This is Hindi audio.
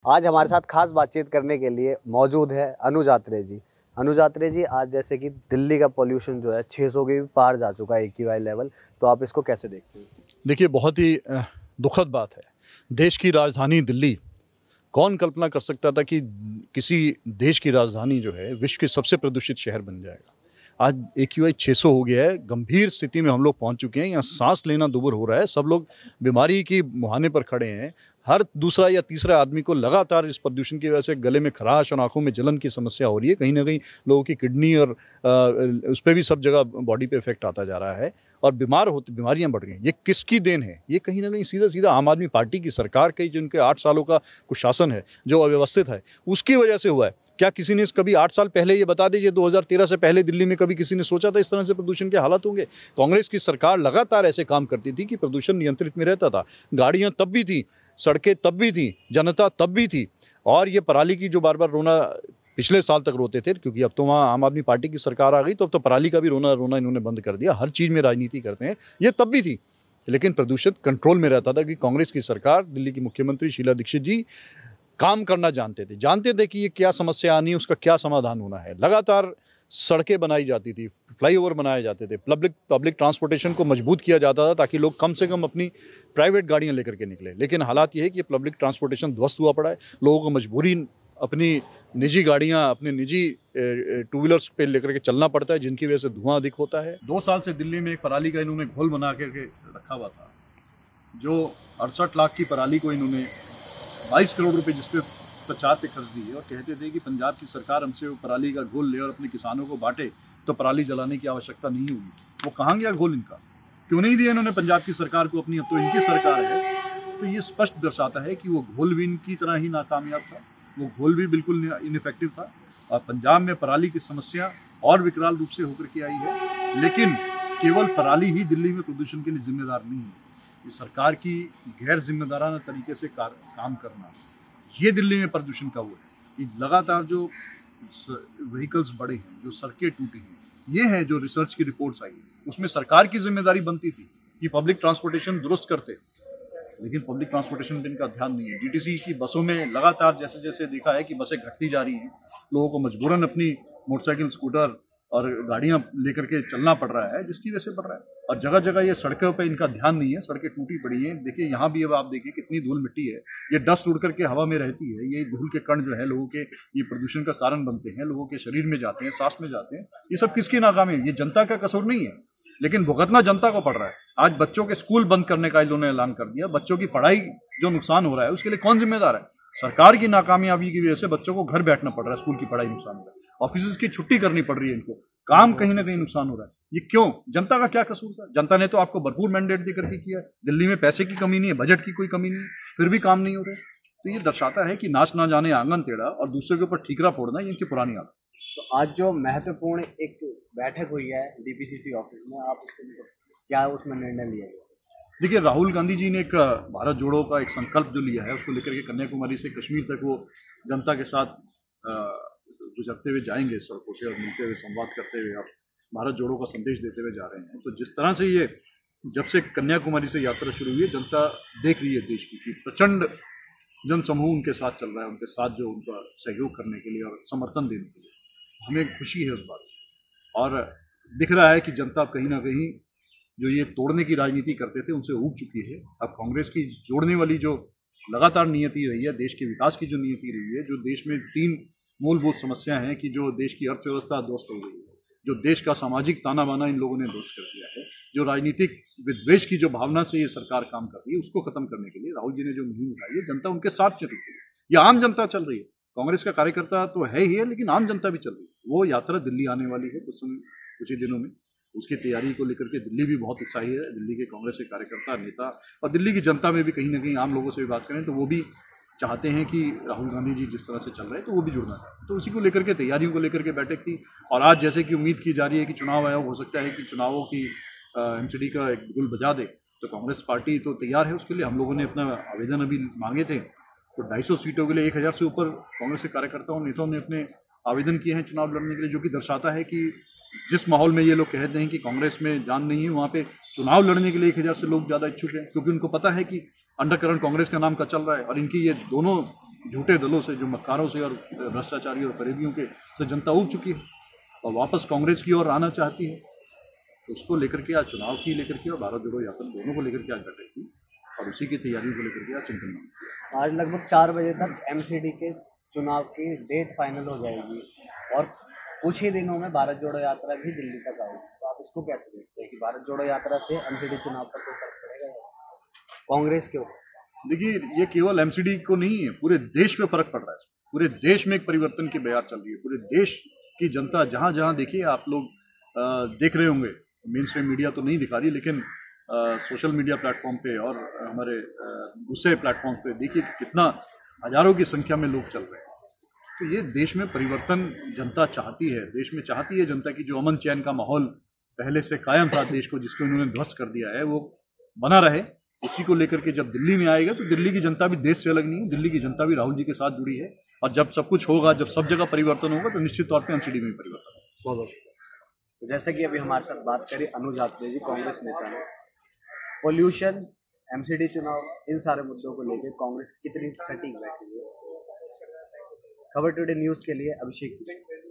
आज हमारे साथ खास बातचीत करने के लिए मौजूद है अनुज आत्रे जी। अनुज आत्रे जी, आज जैसे कि दिल्ली का पोल्यूशन जो है 600 के भी पार जा चुका है AQI लेवल, तो आप इसको कैसे देखते हैं? देखिए, बहुत ही दुखद बात है। देश की राजधानी दिल्ली, कौन कल्पना कर सकता था कि किसी देश की राजधानी जो है विश्व के सबसे प्रदूषित शहर बन जाएगा। आज AQI 600 हो गया है, गंभीर स्थिति में हम लोग पहुंच चुके हैं। यहाँ सांस लेना दुभर हो रहा है, सब लोग बीमारी की मुहाने पर खड़े हैं। हर दूसरा या तीसरा आदमी को लगातार इस प्रदूषण की वजह से गले में खराश और आंखों में जलन की समस्या हो रही है। कहीं ना कहीं लोगों की किडनी और उस पर भी सब जगह बॉडी पे इफेक्ट आता जा रहा है और बीमारियां बढ़ रही हैं। ये किसकी देन है? ये कहीं ना कहीं सीधा सीधा आम आदमी पार्टी की सरकार के, जिनके 8 सालों का कुशासन है, जो अव्यवस्थित है, उसकी वजह से हुआ है। क्या किसी ने कभी 8 साल पहले, ये बता दीजिए, 2013 से पहले दिल्ली में कभी किसी ने सोचा था इस तरह से प्रदूषण के हालात होंगे? कांग्रेस की सरकार लगातार ऐसे काम करती थी कि प्रदूषण नियंत्रित में रहता था। गाड़ियां तब भी थी, सड़कें तब भी थी, जनता तब भी थी। और ये पराली की जो बार बार रोना पिछले साल तक रोते थे, क्योंकि अब तो वहाँ आम आदमी पार्टी की सरकार आ गई, तो अब तो पराली का भी रोना इन्होंने बंद कर दिया। हर चीज़ में राजनीति करते हैं, ये तब भी थी। लेकिन प्रदूषण कंट्रोल में रहता था कि कांग्रेस की सरकार, दिल्ली की मुख्यमंत्री शीला दीक्षित जी काम करना जानते थे कि ये क्या समस्या आनी है, उसका क्या समाधान होना है। लगातार सड़कें बनाई जाती थी, फ्लाईओवर बनाए जाते थे, पब्लिक ट्रांसपोर्टेशन को मजबूत किया जाता था ताकि लोग कम से कम अपनी प्राइवेट गाड़ियां लेकर के निकले। लेकिन हालात ये है कि पब्लिक ट्रांसपोर्टेशन ध्वस्त हुआ पड़ा है। लोगों को मजबूरी अपनी निजी गाड़ियां, अपने निजी टू व्हीलर्स पे लेकर के चलना पड़ता है, जिनकी वजह से धुआं अधिक होता है। 2 साल से दिल्ली में एक पराली का इन्होंने घोल बना करके रखा हुआ था, जो 68 लाख की पराली को इन्होंने 22 करोड़ रुपए जिसपे प्रचार पे खर्च दिए और कहते थे कि पंजाब की सरकार हमसे वो पराली का घोल ले और अपने किसानों को बांटे तो पराली जलाने की आवश्यकता नहीं होगी। वो कहाँ गया घोल इनका? क्यों नहीं दिया इन्होंने पंजाब की सरकार को अपनी? अब तो इनकी सरकार है। तो ये स्पष्ट दर्शाता है कि वो घोल भी इनकी तरह ही नाकामयाब था, वो घोल भी बिल्कुल इनइफेक्टिव था और पंजाब में पराली की समस्या और विकराल रूप से होकर के आई है। लेकिन केवल पराली ही दिल्ली में प्रदूषण के लिए जिम्मेदार नहीं है। इस सरकार की गैर जिम्मेदाराना तरीके से काम करना, ये दिल्ली में प्रदूषण का वो है कि लगातार जो व्हीकल्स बढ़े हैं, जो सड़कें टूटी हैं, ये है जो रिसर्च की रिपोर्ट्स आई है। उसमें सरकार की जिम्मेदारी बनती थी कि पब्लिक ट्रांसपोर्टेशन दुरुस्त करते, लेकिन पब्लिक ट्रांसपोर्टेशन पे इनका ध्यान नहीं है। DTC की बसों में लगातार जैसे जैसे देखा है कि बसें घटती जा रही हैं, लोगों को मजबूरन अपनी मोटरसाइकिल, स्कूटर और गाड़ियां लेकर के चलना पड़ रहा है, जिसकी वजह से पड़ रहा है। और जगह जगह ये सड़कों पे इनका ध्यान नहीं है, सड़कें टूटी पड़ी हैं। देखिए यहाँ भी अब आप देखिए कितनी धूल मिट्टी है, ये डस्ट उड़ करके हवा में रहती है। ये धूल के कण जो है लोगों के, ये प्रदूषण का कारण बनते हैं, लोगों के शरीर में जाते हैं, सांस में जाते हैं। ये सब किसकी नाकामी है? ये जनता का कसूर नहीं है, लेकिन भुगतना जनता को पड़ रहा है। आज बच्चों के स्कूल बंद करने का इन्होंने ऐलान कर दिया। बच्चों की पढ़ाई जो नुकसान हो रहा है उसके लिए कौन जिम्मेदार है? सरकार की नाकामयाबी की वजह से बच्चों को घर बैठना पड़ रहा है, स्कूल की पढ़ाई नुकसान हो रहा है, ऑफिस की छुट्टी करनी पड़ रही है, इनको काम कहीं ना कहीं नुकसान हो रहा है। ये क्यों? जनता का क्या कसूर था? जनता ने तो आपको भरपूर मैंडेट देकर के किया। दिल्ली में पैसे की कमी नहीं है, बजट की कोई कमी नहीं है, फिर भी काम नहीं हो रहा है। तो ये दर्शाता है कि नाच ना जाने आंगन टेढ़ा और दूसरे के ऊपर ठीकरा फोड़ना ये इनकी पुरानी आदत। तो आज जो महत्वपूर्ण एक बैठक हुई है DPCC ऑफिस में, आप उसके क्या उसमें निर्णय लिया गया? देखिए, राहुल गांधी जी ने एक भारत जोड़ो का एक संकल्प जो लिया है, उसको लेकर के कन्याकुमारी से कश्मीर तक वो जनता के साथ गुजरते हुए जाएंगे, सड़कों से और मिलते हुए, संवाद करते हुए, आप भारत जोड़ो का संदेश देते हुए जा रहे हैं। तो जिस तरह से ये जब से कन्याकुमारी से यात्रा शुरू हुई है, जनता देख रही है देश की कि प्रचंड जन समूह उनके साथ चल रहा है, उनके साथ जो उनका सहयोग करने के लिए और समर्थन देने के लिए, हमें खुशी है उस बात। और दिख रहा है कि जनता कहीं ना कहीं जो ये तोड़ने की राजनीति करते थे उनसे ऊब चुकी है। अब कांग्रेस की जोड़ने वाली जो लगातार नियति रही है, देश के विकास की जो नियति रही है, जो देश में 3 मूलभूत समस्या हैं कि जो देश की अर्थव्यवस्था ध्वस्त हो गई है, जो देश का सामाजिक ताना बाना इन लोगों ने ध्वस्त कर दिया है, जो राजनीतिक विद्वेष की जो भावना से ये सरकार काम कर रही है, उसको खत्म करने के लिए राहुल जी ने जो मुहिम उठाई है, जनता उनके साथ चल रही है। ये आम जनता चल रही है, कांग्रेस का कार्यकर्ता तो है ही है, लेकिन आम जनता भी चल रही है। वो यात्रा दिल्ली आने वाली है कुछ ही दिनों में। उसकी तैयारी को लेकर के दिल्ली भी बहुत उत्साही है। दिल्ली के कांग्रेस के कार्यकर्ता, नेता और दिल्ली की जनता में भी कहीं ना कहीं आम लोगों से भी बात करें तो वो भी चाहते हैं कि राहुल गांधी जी जिस तरह से चल रहे हैं तो वो भी जुड़ना चाहते हैं। तो उसी को लेकर के, तैयारियों को लेकर के बैठक थी। और आज जैसे कि उम्मीद की जा रही है कि चुनाव आयोग हो सकता है कि चुनावों की MCD का एक गुल बजा दे, तो कांग्रेस पार्टी तो तैयार है उसके लिए। हम लोगों ने अपना आवेदन अभी मांगे थे, तो 250 सीटों के लिए 1000 से ऊपर कांग्रेस के कार्यकर्ताओं, नेताओं ने अपने आवेदन किए हैं चुनाव लड़ने के लिए, जो कि दर्शाता है कि जिस माहौल में ये लोग कहते हैं कि कांग्रेस में जान नहीं है, वहाँ पे चुनाव लड़ने के लिए 1000 से लोग ज़्यादा इच्छुक हैं, क्योंकि उनको पता है कि अंडरकरंट कांग्रेस का नाम का चल रहा है और इनकी ये दोनों झूठे दलों से, जो मक्कारों से और भ्रष्टाचारी और फरेबियों के से जनता उब चुकी है और वापस कांग्रेस की ओर आना चाहती है। तो उसको लेकर के आज चुनाव की लेकर के और भारत जोड़ो यात्रा दोनों को लेकर के आज बैठक थी और उसी की तैयारियों को लेकर के आज चिंतन। आज लगभग 4 बजे तक एमसीडी के चुनाव की डेट फाइनल हो जाएगी और कुछ ही दिनों में भारत जोड़ो यात्रा भी दिल्ली तक आएगी। तो आप इसको कैसे देखते हैं कि भारत जोड़ो यात्रा से एमसीडी चुनाव पर कोई फर्क पड़ेगा कांग्रेस के ऊपर? देखिए, ये केवल एमसीडी को नहीं है, पूरे देश पे फर्क पड़ रहा है। पूरे देश में एक परिवर्तन की बयार चल रही है। पूरे देश की जनता जहां जहां देखिए, आप लोग देख रहे होंगे, मेन स्ट्रीम मीडिया तो नहीं दिखा रही, लेकिन सोशल मीडिया प्लेटफॉर्म पे और हमारे दूसरे प्लेटफॉर्म पे देखिए कितना हजारों की संख्या में लोग चल रहे हैं। तो ये देश में परिवर्तन जनता चाहती है। देश में चाहती है जनता की जो अमन चैन का माहौल पहले से कायम था देश को, जिसको इन्होंने ध्वस्त कर दिया है, वो बना रहे। उसी को लेकर के जब दिल्ली में आएगा तो दिल्ली की जनता भी देश से अलग नहीं है, दिल्ली की जनता भी राहुल जी के साथ जुड़ी है। और जब सब कुछ होगा, जब सब जगह परिवर्तन होगा, तो निश्चित तौर पे एमसीडी में भी परिवर्तन होगा। तो जैसे कि अभी हमारे साथ बात करी अनुज आत्रे जी, कांग्रेस नेता है, पोल्यूशन, एमसीडी चुनाव, इन सारे मुद्दों को लेकर कांग्रेस कितनी सटीक बैठी है? खबर टुडे न्यूज़ के लिए अभिषेक।